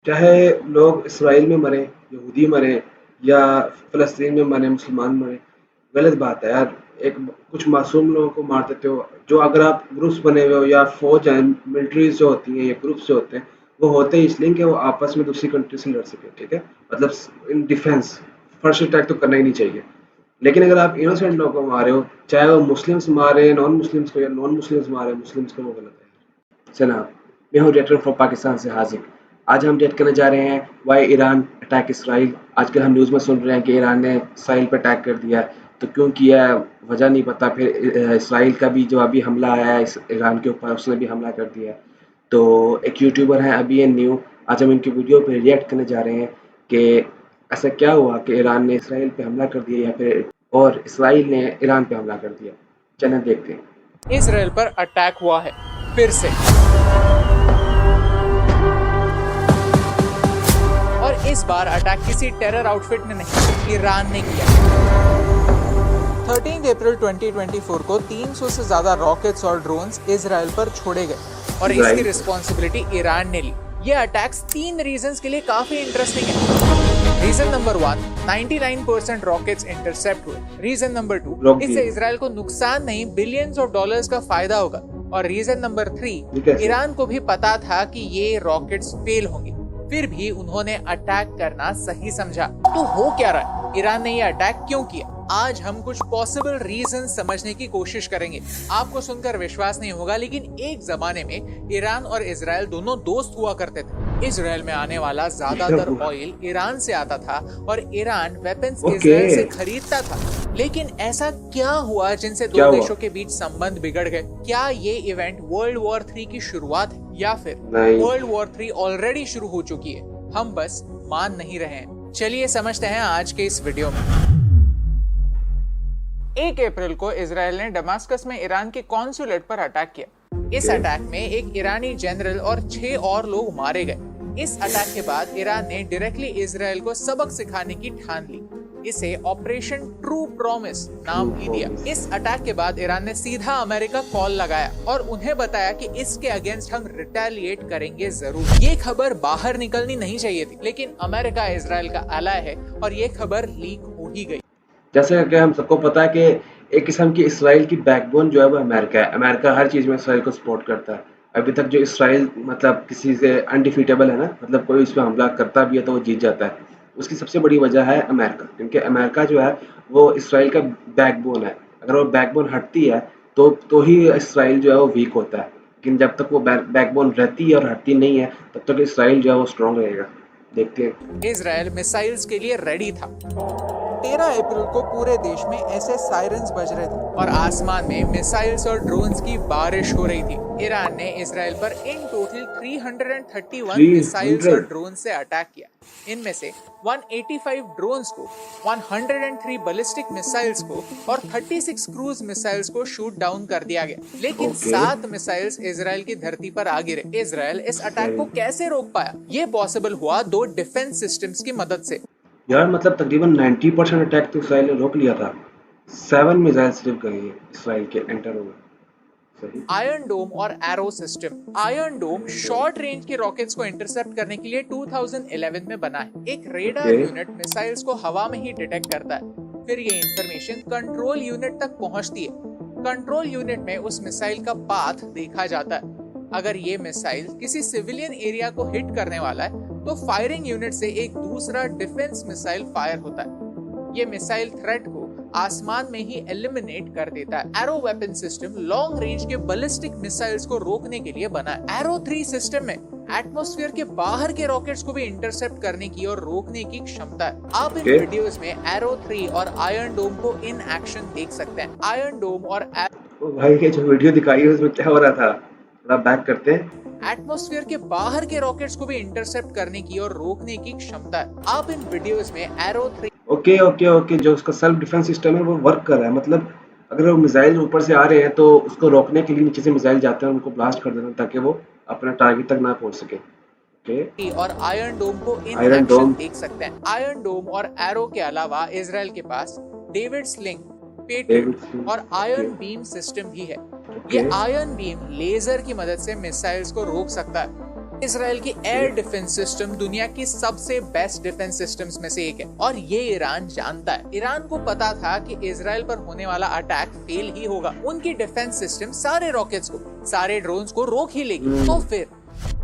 चाहे लोग इसराइल में मरे, यहूदी मरे या फ़लस्तीन में मरे, मुसलमान मरे, गलत बात है यार। एक कुछ मासूम लोगों को मार देते हो। जो अगर आप ग्रुप्स बने हुए हो या फ़ौज है, मिलिट्रीज़ जो होती हैं या ग्रुप्स जो होते हैं, वो होते ही इसलिए कि वो आपस में दूसरी कंट्री से लड़ सकें, ठीक है? मतलब इन डिफेंस फर्स्ट अटैक तो करना ही नहीं चाहिए। लेकिन अगर आप इनोसेंट लोगों को मारे हो, चाहे वो मुस्लिम्स मारे नॉन मुस्लिम्स को या नॉन मुस्लिम्स मारे मुस्लिम्स को, वो गलत है। जनाब, मैं हूँ डायरेक्टर फ्रॉम पाकिस्तान से हाजिर। आज हम डेट करने जा रहे हैं वाई ईरान अटैक इसराइल। आजकल हम न्यूज़ में सुन रहे हैं कि ईरान ने इसराइल पर अटैक कर दिया है। तो क्यों किया है, वजह नहीं पता। फिर इसराइल का भी जो अभी हमला आया है ईरान के ऊपर, उसने भी हमला कर दिया है। तो एक यूट्यूबर है अभी न्यू, आज हम इनकी वीडियो पे रिएक्ट करने जा रहे हैं कि ऐसा क्या हुआ कि ईरान ने इसराइल पे हमला कर दिया या फिर और इसराइल ने ईरान पे हमला कर दिया। चलें देखते हैं। इसराइल पर अटैक हुआ है फिर से, और इस बार अटैक किसी टेरर आउटफिट ने नहीं, ईरान ने किया। 13 अप्रैल 2024 को 300 से ज्यादा रॉकेट्स और ड्रोन्स इसराइल पर छोड़े गए और इसकी रिस्पॉन्सिबिलिटी ईरान ने ली। ये अटैक्स 3 रीजंस के लिए काफी इंटरेस्टिंग है। रीजन नंबर 1, 99% रॉकेट्स इंटरसेप्ट हुए। रीजन नंबर 2, इससे इसराइल को नुकसान नहीं बिलियंस ऑफ डॉलर्स का फायदा होगा। और रीजन नंबर 3, ईरान को भी पता था कि ये रॉकेट्स फेल होंगे, फिर भी उन्होंने अटैक करना सही समझा। तो हो क्या रहा है, ईरान ने ये अटैक क्यों किया? आज हम कुछ पॉसिबल रीजन समझने की कोशिश करेंगे। आपको सुनकर विश्वास नहीं होगा, लेकिन एक जमाने में ईरान और इजराइल दोनों दोस्त हुआ करते थे। इजराइल में आने वाला ज्यादातर ऑयल ईरान से आता था और ईरान वेपन्स इजराइल से खरीदता था। लेकिन ऐसा क्या हुआ जिनसे दो देशों के बीच संबंध बिगड़ गए? क्या ये इवेंट वर्ल्ड वॉर 3 की शुरुआत है या फिर वर्ल्ड वॉर 3 ऑलरेडी शुरू हो चुकी है? हम बस मान नहीं रहे हैं। चलिए समझते हैं आज के इस वीडियो में। 1 अप्रैल को इजराइल ने दमास्कस में ईरान के कॉन्सुलेट पर अटैक किया। इस अटैक में एक ईरानी जनरल और 6 और लोग मारे गए। इस अटैक के बाद ईरान ने डायरेक्टली इजराइल को सबक सिखाने की ठान ली। इसे ऑपरेशन ट्रू प्रॉमिस नाम भी दिया। इस अटैक के बाद ईरान ने सीधा अमेरिका कॉल लगाया और उन्हें बताया कि इसके अगेंस्ट हम रिटेलिएट करेंगे जरूर। ये खबर बाहर निकलनी नहीं चाहिए थी, लेकिन अमेरिका इजराइल का एलाय है और ये खबर लीक हो ही गई। जैसे कि हम सबको पता है कि एक किस्म की इसराइल की बैकबोन जो है वो अमेरिका है। अमेरिका हर चीज़ में इसराइल को सपोर्ट करता है। अभी तक जो इसराइल मतलब किसी से अनडिफीटेबल है ना, मतलब कोई इस पे हमला करता भी है तो वो जीत जाता है। उसकी सबसे बड़ी वजह है अमेरिका, क्योंकि अमेरिका जो है वो इसराइल का बैकबोन है। अगर वो बैकबोन हटती है तो ही इसराइल जो है वो वीक होता है। लेकिन जब तक वो बैकबोन रहती है और हटती नहीं है, तब तक इसराइल जो है वो स्ट्रॉन्ग रहेगा। देखते हैं। इजराइल मिसाइल्स के लिए रेडी था। 13 अप्रैल को पूरे देश में ऐसे सायरन्स बज रहे थे और आसमान में मिसाइल्स और ड्रोन्स की बारिश हो रही थी। ईरान ने इजराइल पर इन टोटल 331 मिसाइल्स और ड्रोन से अटैक किया। इनमें से 185 ड्रोन्स को, 103 बैलिस्टिक मिसाइल्स को और 36 क्रूज मिसाइल्स को शूट डाउन कर दिया गया। लेकिन 7 मिसाइल्स इजराइल की धरती पर आ गिरे। इजराइल इस अटैक को कैसे रोक पाया? ये पॉसिबल हुआ 2 डिफेंस सिस्टम्स की मदद से। यार मतलब तकरीबन 90% अटैक तो इसराइल ने रोक लिया था। 7 मिसाइल सिर्फ गए हैं इसराइल के एंटर हुए। सही। आयरन डोम और एरो सिस्टम। आयरन डोम शॉर्ट रेंज के रॉकेट्स को इंटरसेप्ट करने के लिए 2011 में बना है। एक रेडार यूनिट मिसाइल्स को हवा में ही डिटेक्ट करता है। फिर ये इंफॉर्मेशन कंट्रोल यूनिट तक पहुंचती है। कंट्रोल यूनिट में उस मिसाइल का पाथ देखा जाता है। अगर ये मिसाइल किसी सिविलियन एरिया को हिट करने वाला है तो फायरिंग यूनिट से एक दूसरा डिफेंस मिसाइल फायर होता है। ये मिसाइल थ्रेट को आसमान में ही एलिमिनेट कर देता है। Arrow weapon system long range के बैलिस्टिक मिसाइल्स को रोकने के लिए बना है। एरो 3 सिस्टम में एटमॉस्फेयर के बाहर के रॉकेट्स को भी इंटरसेप्ट करने की और रोकने की क्षमता है। आप इन वीडियोस में एरो 3 और आयरन डोम को इन एक्शन देख सकते हैं। आयरन डोम और भाई ये जो वीडियो दिखाई है उसमें क्या हो रहा था, थोड़ा बैक करते हैं। एटमॉस्फेयर के बाहर के रॉकेट्स को भी इंटरसेप्ट करने की और रोकने की क्षमता है। आप इन वीडियोस में एरो 3 ओके, जो उसका सेल्फ डिफेंस सिस्टम है वो वर्क कर रहा है। मतलब अगर वो मिसाइल ऊपर से आ रहे हैं तो उसको रोकने के लिए नीचे से मिसाइल जाते हैं, उनको ब्लास्ट कर देना ताकि वो अपने टारगेट तक ना पहुंच सके। ओके। और आयरन डोम को इन आयरन एक्शन डोम देख सकते हैं। आयरन डोम और एरो के अलावा इजराइल के पास डेविड स्लिंग, पेट्रियट और आयरन बीम सिस्टम भी है। ये आयरन बीम लेजर की मदद से मिसाइल्स को रोक सकता है। इसराइल की एयर डिफेंस सिस्टम दुनिया की सबसे बेस्ट डिफेंस सिस्टम्स में से एक है और ये ईरान जानता है। ईरान को पता था कि इसराइल पर होने वाला अटैक फेल ही होगा। उनकी डिफेंस सिस्टम सारे रॉकेट्स को, सारे ड्रोन्स को रोक ही लेगी। तो फिर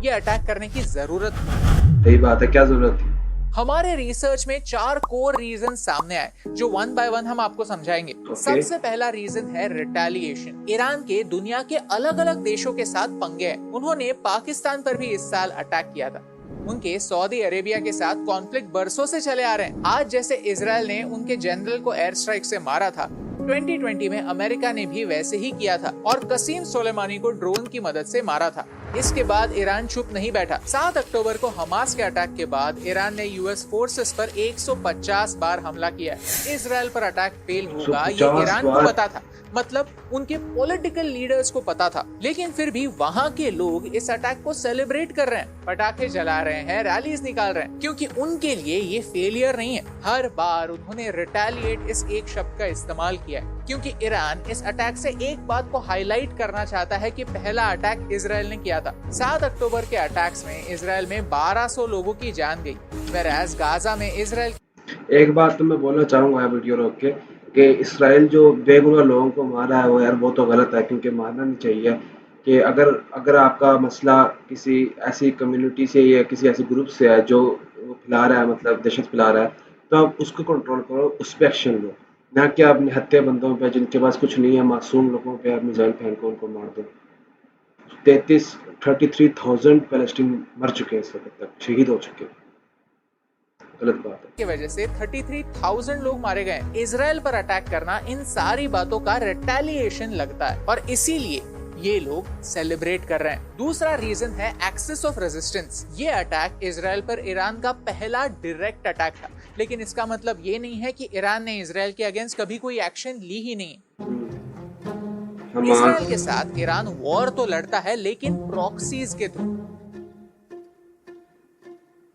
ये अटैक करने की जरूरत थी। सही बात है, क्या जरूरत थी? हमारे रिसर्च में 4 कोर रीजन सामने आए जो 1 बाय 1 हम आपको समझाएंगे। सबसे पहला रीजन है रिटेलिएशन। ईरान के दुनिया के अलग अलग देशों के साथ पंगे हैं। उन्होंने पाकिस्तान पर भी इस साल अटैक किया था। उनके सऊदी अरेबिया के साथ कॉन्फ्लिक्ट बरसों से चले आ रहे हैं। आज जैसे इजराइल ने उनके जनरल को एयर स्ट्राइक से मारा था, 2020 में अमेरिका ने भी वैसे ही किया था और कसीम सोलेमानी को ड्रोन की मदद से मारा था। इसके बाद ईरान चुप नहीं बैठा। 7 अक्टूबर को हमास के अटैक के बाद ईरान ने यूएस फोर्सेस पर 150 बार हमला किया है। इसराइल पर अटैक फेल होगा ये ईरान को पता था, मतलब उनके पॉलिटिकल लीडर्स को पता था, लेकिन फिर भी वहाँ के लोग इस अटैक को सेलिब्रेट कर रहे हैं, पटाखे जला रहे हैं, रैलीज निकाल रहे हैं, क्योंकि उनके लिए ये फेलियर नहीं है। हर बार उन्होंने रिटेलिएट इस एक शब्द का इस्तेमाल किया है, क्योंकि ईरान इस अटैक से एक बात को हाईलाइट करना चाहता है कि पहला अटैक इसराइल ने किया था। 7 अक्टूबर के अटैक्स में इसराइल में 1200 लोगों की जान गई, whereas गाजा में इसराइल। एक बात तो मैं बोलना चाहूंगा वीडियो रोक के कि इसराइल जो बेगुनाह लोगों को मारा है वो यार वो तो गलत है, क्योंकि मारना नहीं चाहिए। कि अगर अगर आपका मसला किसी ऐसी कम्युनिटी से या किसी ऐसे ग्रुप से है जो फैला रहा है, मतलब दहशत फैला रहा है, तो आप उसको कंट्रोल करो, उस पर एक्शन लो, ना कि अपने हत्या बंदों पे जिनके पास कुछ नहीं है, मासूम लोगों पे आप मिसाइल फेंक को उनको मार दो। 33,000 पैलेस्टीन मर चुके हैं इस वक्त तक, शहीद हो चुके हैं। गलत बात है। की वजह से 33,000 लोग मारे गए। इजराइल पर अटैक करना इन सारी बातों का रिटेलिएशन लगता है और इसीलिए ये लोग सेलिब्रेट कर रहे हैं। दूसरा रीजन है एक्सेस ऑफ रेजिस्टेंस। ये अटैक इजराइल पर ईरान का पहला डायरेक्ट अटैक था, लेकिन इसका मतलब ये नहीं है कि ईरान ने इजराइल के अगेंस्ट कभी कोई एक्शन ली ही नहीं। इजराइल के साथ ईरान वॉर तो लड़ता है, लेकिन प्रॉक्सीज के थ्रू।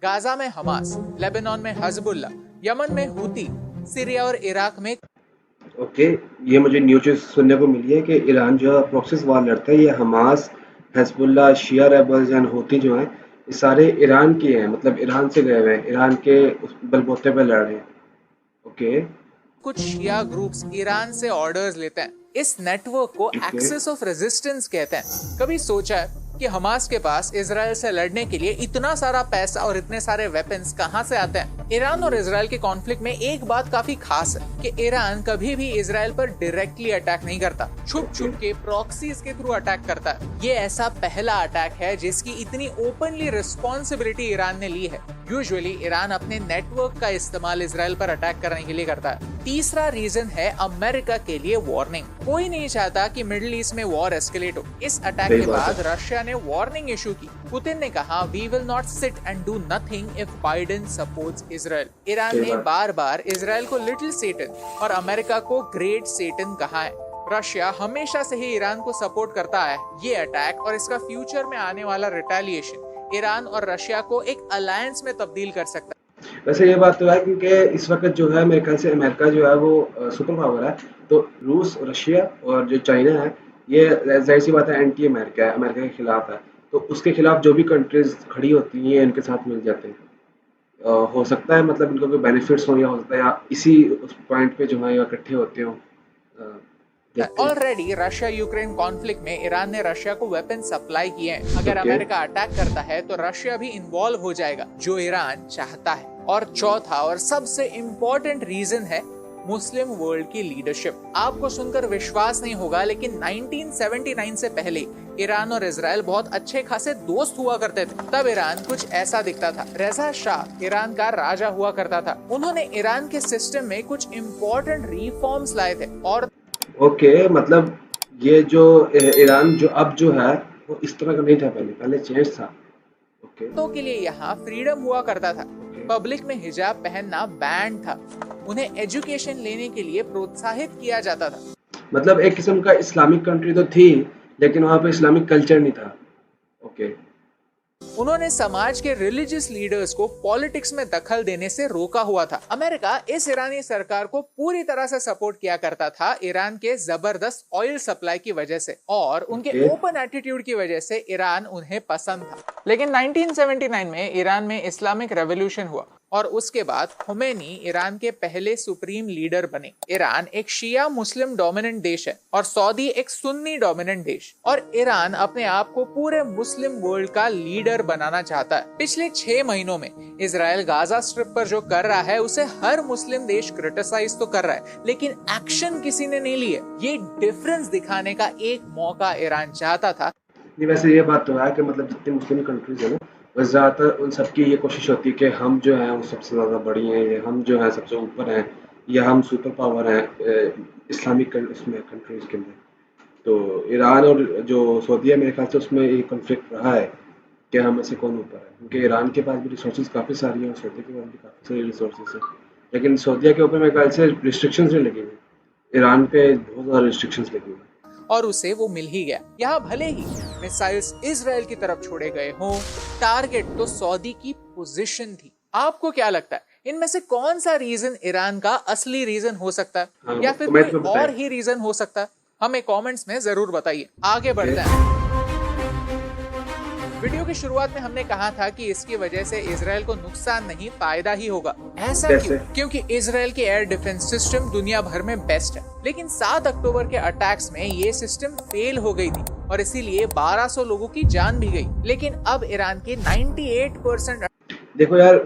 गाजा में हमास, लेबनान में हिजबुल्लाह, यमन में हूती, सीरिया और इराक में। ओके, ये मुझे न्यूज़ सुनने को मिली है कि ईरान जो प्रॉक्सी वार लड़ता है, ये Hamas, Hezbollah, Shia rebels and Houthi जो हैं, ये सारे ईरान के हैं, मतलब ईरान से गए हुए हैं, ईरान के बलबूते पे लड़ रहे हैं। ओके, कुछ शिया ग्रुप्स ईरान से ऑर्डर्स लेते हैं। इस नेटवर्क को एक्सेस ऑफ रेजिस्टेंस कहते हैं। कभी सोचा है कि हमास के पास इजराइल से लड़ने के लिए इतना सारा पैसा और इतने सारे वेपन्स कहां से आते हैं? ईरान और इजराइल के कॉन्फ्लिक्ट में एक बात काफी खास है कि ईरान कभी भी इजराइल पर डायरेक्टली अटैक नहीं करता, छुप छुप के प्रॉक्सीज के थ्रू अटैक करता है। ये ऐसा पहला अटैक है जिसकी इतनी ओपनली रिस्पॉन्सिबिलिटी ईरान ने ली है। यूजुअली ईरान अपने नेटवर्क का इस्तेमाल इजराइल पर अटैक करने के लिए करता है। तीसरा रीजन है अमेरिका के लिए वार्निंग। कोई नहीं चाहता कि मिडिल ईस्ट में वॉर एस्केलेट हो। इस अटैक के बाद रशिया ने वार्निंग इशू की। पुतिन ने कहा, we will not sit and do nothing if Biden supports Israel. Iran ने बार बार इजराइल को लिटिल सेटन और अमेरिका को ग्रेट सेटन कहा है। रशिया हमेशा से ही ईरान को सपोर्ट करता है। ये अटैक और इसका फ्यूचर में आने वाला रिटेलिएशन ईरान और रशिया को एक अलायंस में तब्दील कर सकता है। वैसे ये बात तो है, क्योंकि इस वक्त जो है मेरे ख्याल से अमेरिका जो है वो सुपर पावर है, तो रूस, रशिया और जो चाइना है, ये जाहिर सी बात है एंटी अमेरिका है, अमेरिका के खिलाफ है, तो उसके खिलाफ जो भी कंट्रीज खड़ी होती हैं इनके साथ मिल जाते हैं। हो सकता है मतलब इनको कोई बेनिफिट्स हो, या हो सकता है या इसी उस पॉइंट पे जो है या इकट्ठे होते हो। ऑलरेडी रशिया यूक्रेन कॉन्फ्लिक्ट में ईरान ने रशिया को वेपन सप्लाई किए हैं। अगर अमेरिका अटैक करता है तो रशिया भी इन्वॉल्व हो जाएगा, जो ईरान चाहता है। और चौथा और सबसे इम्पोर्टेंट रीजन है मुस्लिम वर्ल्ड की लीडरशिप। आपको सुनकर विश्वास नहीं होगा, लेकिन 1979 से पहले ईरान और इजराइल बहुत अच्छे खासे दोस्त हुआ करते थे। तब ईरान कुछ ऐसा दिखता था। रेजा शाह ईरान का राजा हुआ करता था। उन्होंने ईरान के सिस्टम में कुछ इम्पोर्टेंट रिफॉर्म्स लाए थे। और ओके, मतलब ये जो ईरान जो अब जो है वो इस तरह का नहीं था, पहले चेंज था। ओके, तो के लिए यहाँ फ्रीडम हुआ करता था। पब्लिक में हिजाब पहनना बैन था। उन्हें एजुकेशन लेने के लिए प्रोत्साहित किया जाता था। मतलब एक किस्म का इस्लामिक कंट्री तो थी, लेकिन वहाँ पे इस्लामिक कल्चर नहीं था। ओके, उन्होंने समाज के रिलीजियस लीडर्स को पॉलिटिक्स में दखल देने से रोका हुआ था। अमेरिका इस ईरानी सरकार को पूरी तरह से सपोर्ट किया करता था ईरान के जबरदस्त ऑयल सप्लाई की वजह से, और उनके ओपन एटीट्यूड की वजह से ईरान उन्हें पसंद था। लेकिन 1979 में ईरान में इस्लामिक रेवोल्यूशन हुआ और उसके बाद खुमैनी ईरान के पहले सुप्रीम लीडर बने। ईरान एक शिया मुस्लिम डोमिनेंट देश है और सऊदी एक सुन्नी डोमिनेंट देश, और ईरान अपने आप को पूरे मुस्लिम वर्ल्ड का लीडर बनाना चाहता है। पिछले 6 महीनों में इजराइल गाजा स्ट्रिप पर जो कर रहा है उसे हर मुस्लिम देश क्रिटिसाइज तो कर रहा है, लेकिन एक्शन किसी ने नहीं लिया। ये डिफरेंस दिखाने का एक मौका ईरान चाहता था। वैसे ये बात तो है कि मतलब जितनी मुस्लिम कंट्रीज है ना, बस ज़्यादातर उन सबकी ये कोशिश होती है कि हम जो हैं वो सबसे ज़्यादा बड़ी हैं, या हम जो हैं सबसे ऊपर हैं, या हम सुपर पावर हैं इस्लामिक उसमें कंट्रीज़ के अंदर। तो ईरान और जो सऊदी है, मेरे ख्याल से उसमें एक कॉन्फ्लिक्ट रहा है कि हम ऐसे कौन ऊपर है, क्योंकि ईरान के पास भी रिसोर्सेज काफ़ी सारी हैं और सऊदी के पास भी काफ़ी सारी रिसोर्सेज हैं, लेकिन सऊदी के ऊपर मेरे ख्याल से रिस्ट्रिक्शंस नहीं लगी हुई, ईरान पे बहुत ज़्यादा रिस्ट्रिक्शंस लगी हुई, और उसे वो मिल ही गया। यहाँ भले ही मिसाइल्स इजराइल की तरफ छोड़े गए हों, टारगेट तो सऊदी की पोजीशन थी। आपको क्या लगता है, इनमें से कौन सा रीजन ईरान का असली रीजन हो सकता है, या फिर कोई और ही रीजन हो सकता है? हमें कमेंट्स में जरूर बताइए। आगे बढ़ते हैं। वीडियो की शुरुआत में हमने कहा था कि इसकी वजह से इजराइल को नुकसान नहीं, फायदा ही होगा। ऐसा क्यों? क्योंकि इजराइल की एयर डिफेंस सिस्टम दुनिया भर में बेस्ट है, लेकिन 7 अक्टूबर के अटैक्स में ये सिस्टम फेल हो गई थी और इसीलिए 1200 लोगों की जान भी गई। लेकिन अब ईरान के 98% देखो यार,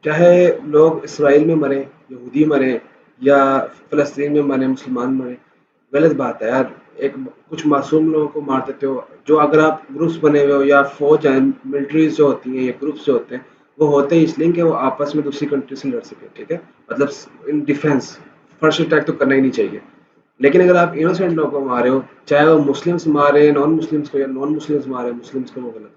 चाहे लोग इसराइल में मरे, यहूदी मरे, या फलस्तीन में मरे, मुसलमान मरे, गलत बात है यार। एक कुछ मासूम लोगों को मार देते हो, जो अगर आप ग्रुप्स बने हुए हो या फौज है, मिलिट्रीज जो होती हैं या ग्रुप्स जो होते हैं, वो होते हैं इसलिए कि वो आपस में दूसरी कंट्री से लड़ सके, ठीक है, मतलब इन डिफेंस। फर्स्ट अटैक तो करना ही नहीं चाहिए। लेकिन अगर आप इनोसेंट लोगों को मारे हो, चाहे वो मुस्लिम्स मारे नॉन मुस्लिम्स को, या नॉन मुस्लिम्स मारे मुस्लिम्स को, वो गलत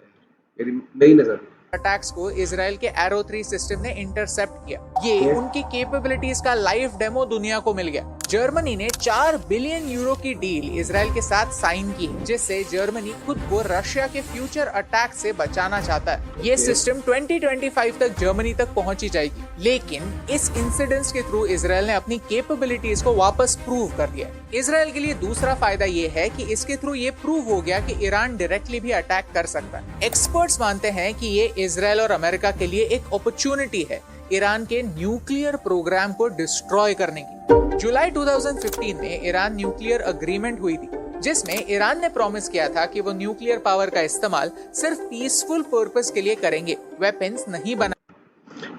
है मेरी नज़र में। अटैक्स को इजराइल के एरो 3 सिस्टम ने इंटरसेप्ट किया। ये उनकी कैपेबिलिटीज का लाइव डेमो दुनिया को मिल गया। जर्मनी ने 4 बिलियन यूरो की डील इजराइल के साथ साइन की, जिससे जर्मनी खुद को रशिया के फ्यूचर अटैक से बचाना चाहता है। ये सिस्टम 2025 तक जर्मनी तक पहुंची जाएगी, लेकिन इस इंसिडेंट्स के थ्रू इजराइल ने अपनी कैपेबिलिटीज को वापस प्रूव कर दिया। इजराइल के लिए दूसरा फायदा ये है कि इसके थ्रू ये प्रूव हो गया कि ईरान डायरेक्टली भी अटैक कर सकता है। एक्सपर्ट्स मानते हैं कि ये इजराइल और अमेरिका के लिए एक अपॉर्चुनिटी है ईरान के न्यूक्लियर प्रोग्राम को डिस्ट्रॉय करने की। जुलाई 2015 में ईरान न्यूक्लियर अग्रीमेंट हुई थी, जिसमें ईरान ने प्रॉमिस किया था कि वो न्यूक्लियर पावर का इस्तेमाल सिर्फ पीसफुल पर्पस के लिए करेंगे, वेपन्स नहीं बना।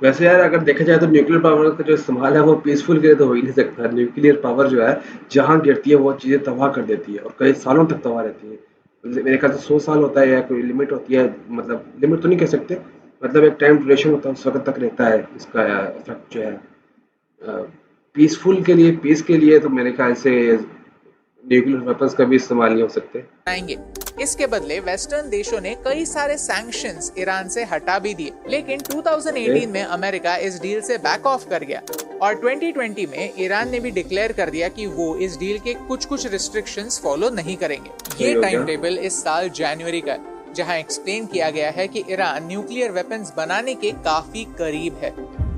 वैसे यार अगर देखा जाए तो न्यूक्लियर पावर का जो इस्तेमाल है वो पीसफुल के लिए तो हो ही नहीं सकता। न्यूक्लियर पावर जो है जहाँ गिरती है वो चीज़ें तबाह कर देती है और कई सालों तक तबाह रहती है। मेरे ख्याल से 100 साल होता है या कोई लिमिट होती है, मतलब लिमिट तो नहीं कह सकते, मतलब एक टाइम ड्यूरेशन होता है, उस वक्त तक रहता है इसका इफेक्ट जो है। पीसफुल के लिए, पीस के लिए तो मेरे ख्याल से न्यूक्लियर वेपन्स का भी इस्तेमाल नहीं हो सकते। इसके बदले वेस्टर्न देशों ने कई सारे सैंक्शंस ईरान से हटा भी दिए, लेकिन 2018 में अमेरिका इस डील से बैक ऑफ कर गया और 2020 में ईरान ने भी डिक्लेयर कर दिया कि वो इस डील के कुछ रिस्ट्रिक्शंस फॉलो नहीं करेंगे। ये टाइम टेबल इस साल जनवरी का है, जहां एक्सप्लेन किया गया है कि ईरान न्यूक्लियर वेपन्स बनाने के काफी करीब है।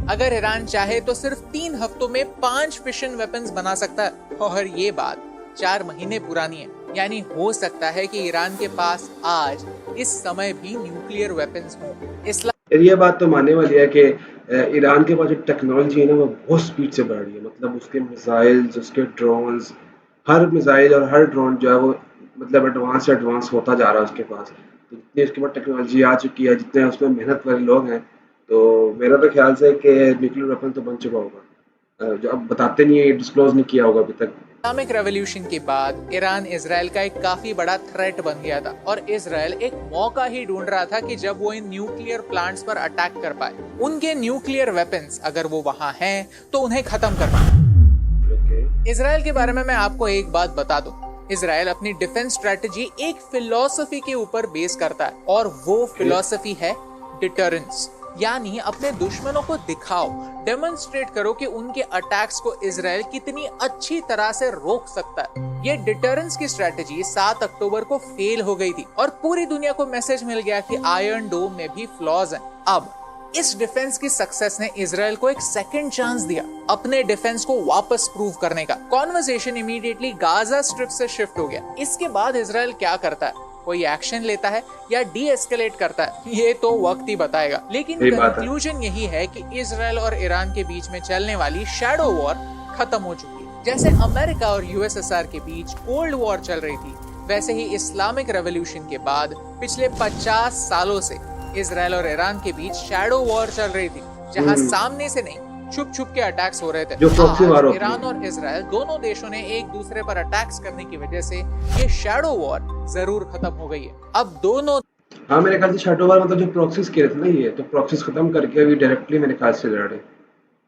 अगर ईरान चाहे तो सिर्फ 3 हफ्तों में 5 फिशन वेपन्स बना सकता है, और ये बात 4 महीने पुरानी है। यानी हो सकता है कि ईरान के पास आज इस समय भी न्यूक्लियर वेपन्स हो। ये बात तो मानने वाली है कि ईरान के पास जो टेक्नोलॉजी है ना वो बहुत स्पीड से बढ़ रही है। मतलब उसके मिसाइल्स, उसके ड्रोन्स, हर मिसाइल और हर ड्रोन जो है वो मतलब एडवांस से एडवांस होता जा रहा है उसके पास। तो जितनी उसके पास टेक्नोलॉजी आ चुकी है, जितने उसमें मेहनत वाले लोग हैं, तो मेरा तो ख्याल से कि न्यूक्लियर वेपन तो बन चुका होगा। जो अब बताते नहीं है, डिस्क्लोज नहीं किया होगा अभी तक। इस्लामिक रेवोल्यूशन के बाद ईरान इजराइल का एक काफी बड़ा थ्रेट बन गया था और इजराइल एक मौका ही ढूंढ रहा था कि जब वो इन न्यूक्लियर प्लांट्स पर अटैक कर पाए। उनके न्यूक्लियर वेपन्स अगर वो वहाँ हैं तो उन्हें खत्म कर पाए। इजराइल के बारे में मैं आपको एक बात बता दूं, इजराइल अपनी डिफेंस स्ट्रेटजी एक फिलॉसफी के ऊपर बेस करता है और वो फिलॉसफी है डिटरेंस। यानी अपने दुश्मनों को दिखाओ, डेमोन्स्ट्रेट करो कि उनके अटैक्स को इजराइल कितनी अच्छी तरह से रोक सकता है। ये डिटरेंस की स्ट्रेटेजी 7 अक्टूबर को फेल हो गई थी और पूरी दुनिया को मैसेज मिल गया कि आयरन डोम में भी फ्लॉज हैं। अब इस डिफेंस की सक्सेस ने इजराइल को एक सेकंड चांस दिया अपने डिफेंस को वापस प्रूव करने का। कॉन्वर्सेशन इमीडिएटली गाजा स्ट्रिप से शिफ्ट हो गया। इसके बाद इजराइल क्या करता है, कोई एक्शन लेता है या डी एस्केलेट करता है, ये तो वक्त ही बताएगा। लेकिन कंक्लूजन यही है कि इजराइल और ईरान के बीच में चलने वाली शैडो वॉर खत्म हो चुकी है। जैसे अमेरिका और यूएसएसआर के बीच कोल्ड वॉर चल रही थी, वैसे ही इस्लामिक रेवोल्यूशन के बाद पिछले 50 सालों से इजराइल और ईरान के बीच शैडो वॉर चल रही थी, जहां सामने से नहीं छुप छुप के अटैक्स हो रहे थे। आज ईरान और इजराइल दोनों देशों ने एक दूसरे पर अटैक्स करने की वजह से ये शैडो वॉर जरूर खत्म हो गई है। अब दोनों मेरे ख्याल से शैडो वॉर मतलब जो प्रॉक्सीज किए थे ना, ये तो प्रॉक्सीज खत्म करके अभी डायरेक्टली मेरे ख्याल से लड़ रहे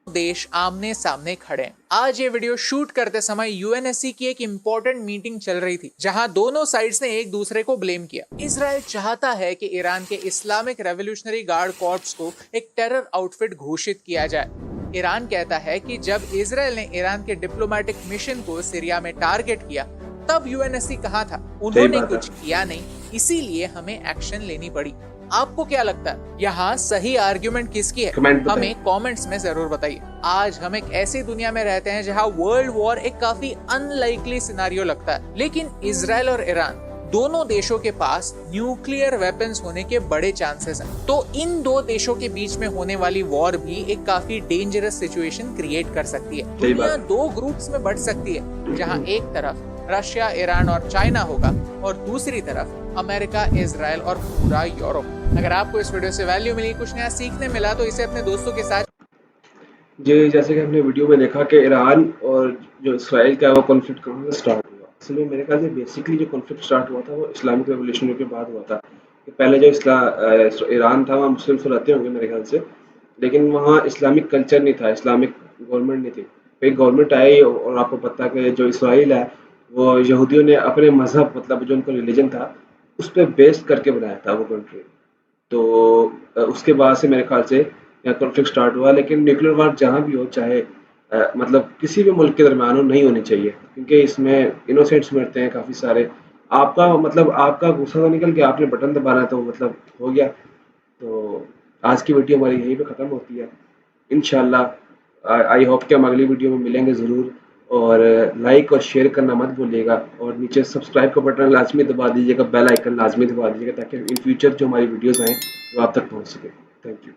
देश आमने सामने खड़े हैं। आज ये वीडियो शूट करते समय यूएनएससी की एक इम्पोर्टेंट मीटिंग चल रही थी, जहां दोनों साइड्स ने एक दूसरे को ब्लेम किया। इजराइल चाहता है कि ईरान के इस्लामिक रेवोल्यूशनरी गार्ड कॉर्प्स को एक टेरर आउटफिट घोषित किया जाए। ईरान कहता है कि जब इजराइल ने ईरान के डिप्लोमेटिक मिशन को सीरिया में टारगेट किया, तब यूएनएससी कहाँ था, उन्होंने कुछ किया नहीं, इसीलिए हमें एक्शन लेनी पड़ी। आपको क्या लगता है यहाँ सही आर्ग्यूमेंट किसकी है? हमें कमेंट्स में जरूर बताइए। आज हम एक ऐसी दुनिया में रहते हैं जहाँ वर्ल्ड वॉर एक काफी अनलाइकली सिनारियो लगता है, लेकिन इजराइल और ईरान दोनों देशों के पास न्यूक्लियर वेपन्स होने के बड़े चांसेस हैं। तो इन दो देशों के बीच में होने वाली वॉर भी एक काफी डेंजरस सिचुएशन क्रिएट कर सकती है। दुनिया दो ग्रुप्स में बढ़ सकती है, जहाँ एक तरफ रशिया, ईरान और चाइना होगा और दूसरी तरफ अमेरिका, इजराइल और पूरा यूरोप। अगर आपको इस वीडियो से वैल्यू मिली, कुछ नया सीखने मिला, तो इसे अपने दोस्तों के साथ जी। जैसे कि हमने वीडियो में देखा कि ईरान और जो इसराइल का वो कॉन्फ्लिक्ट कहाँ से स्टार्ट हुआ। इसलिए मेरे ख्याल से बेसिकली जो कॉन्फ्लिक्ट स्टार्ट हुआ था वो इस्लामिक रेवोल्यूशन के बाद हुआ था। कि पहले जो ईरान था वहाँ मुस्लिम रहते होंगे मेरे ख्याल से, लेकिन वहाँ इस्लामिक कल्चर नहीं था, इस्लामिक गवर्नमेंट नहीं थी। फिर गवर्नमेंट आई और आपको पता है कि जो इसराइल है वो यहूदियों ने अपने मजहब, मतलब जो उनका रिलीजन था, उस पर बेस्ड करके बनाया था वो कंट्री। तो उसके बाद से मेरे ख्याल से यहाँ कॉन्फ्लिक्ट स्टार्ट हुआ। लेकिन न्यूक्लियर वार जहाँ भी हो, चाहे मतलब किसी भी मुल्क के दरमियान हो, नहीं होनी चाहिए, क्योंकि इसमें इनोसेंट्स मरते हैं काफ़ी सारे। आपका गुस्सा तो निकल गया, आपने बटन दबाना तो मतलब हो गया। तो आज की वीडियो हमारी यहीं पे ख़त्म होती है। इंशाल्लाह आई होप कि हम अगली वीडियो में मिलेंगे ज़रूर। और लाइक और शेयर करना मत भूलिएगा, और नीचे सब्सक्राइब का बटन लाजमी दबा दीजिएगा, बेल आइकन लाजमी दबा दीजिएगा, ताकि इन फ्यूचर जो हमारी वीडियोस आएँ वो आप तक पहुंच सके। Thank you.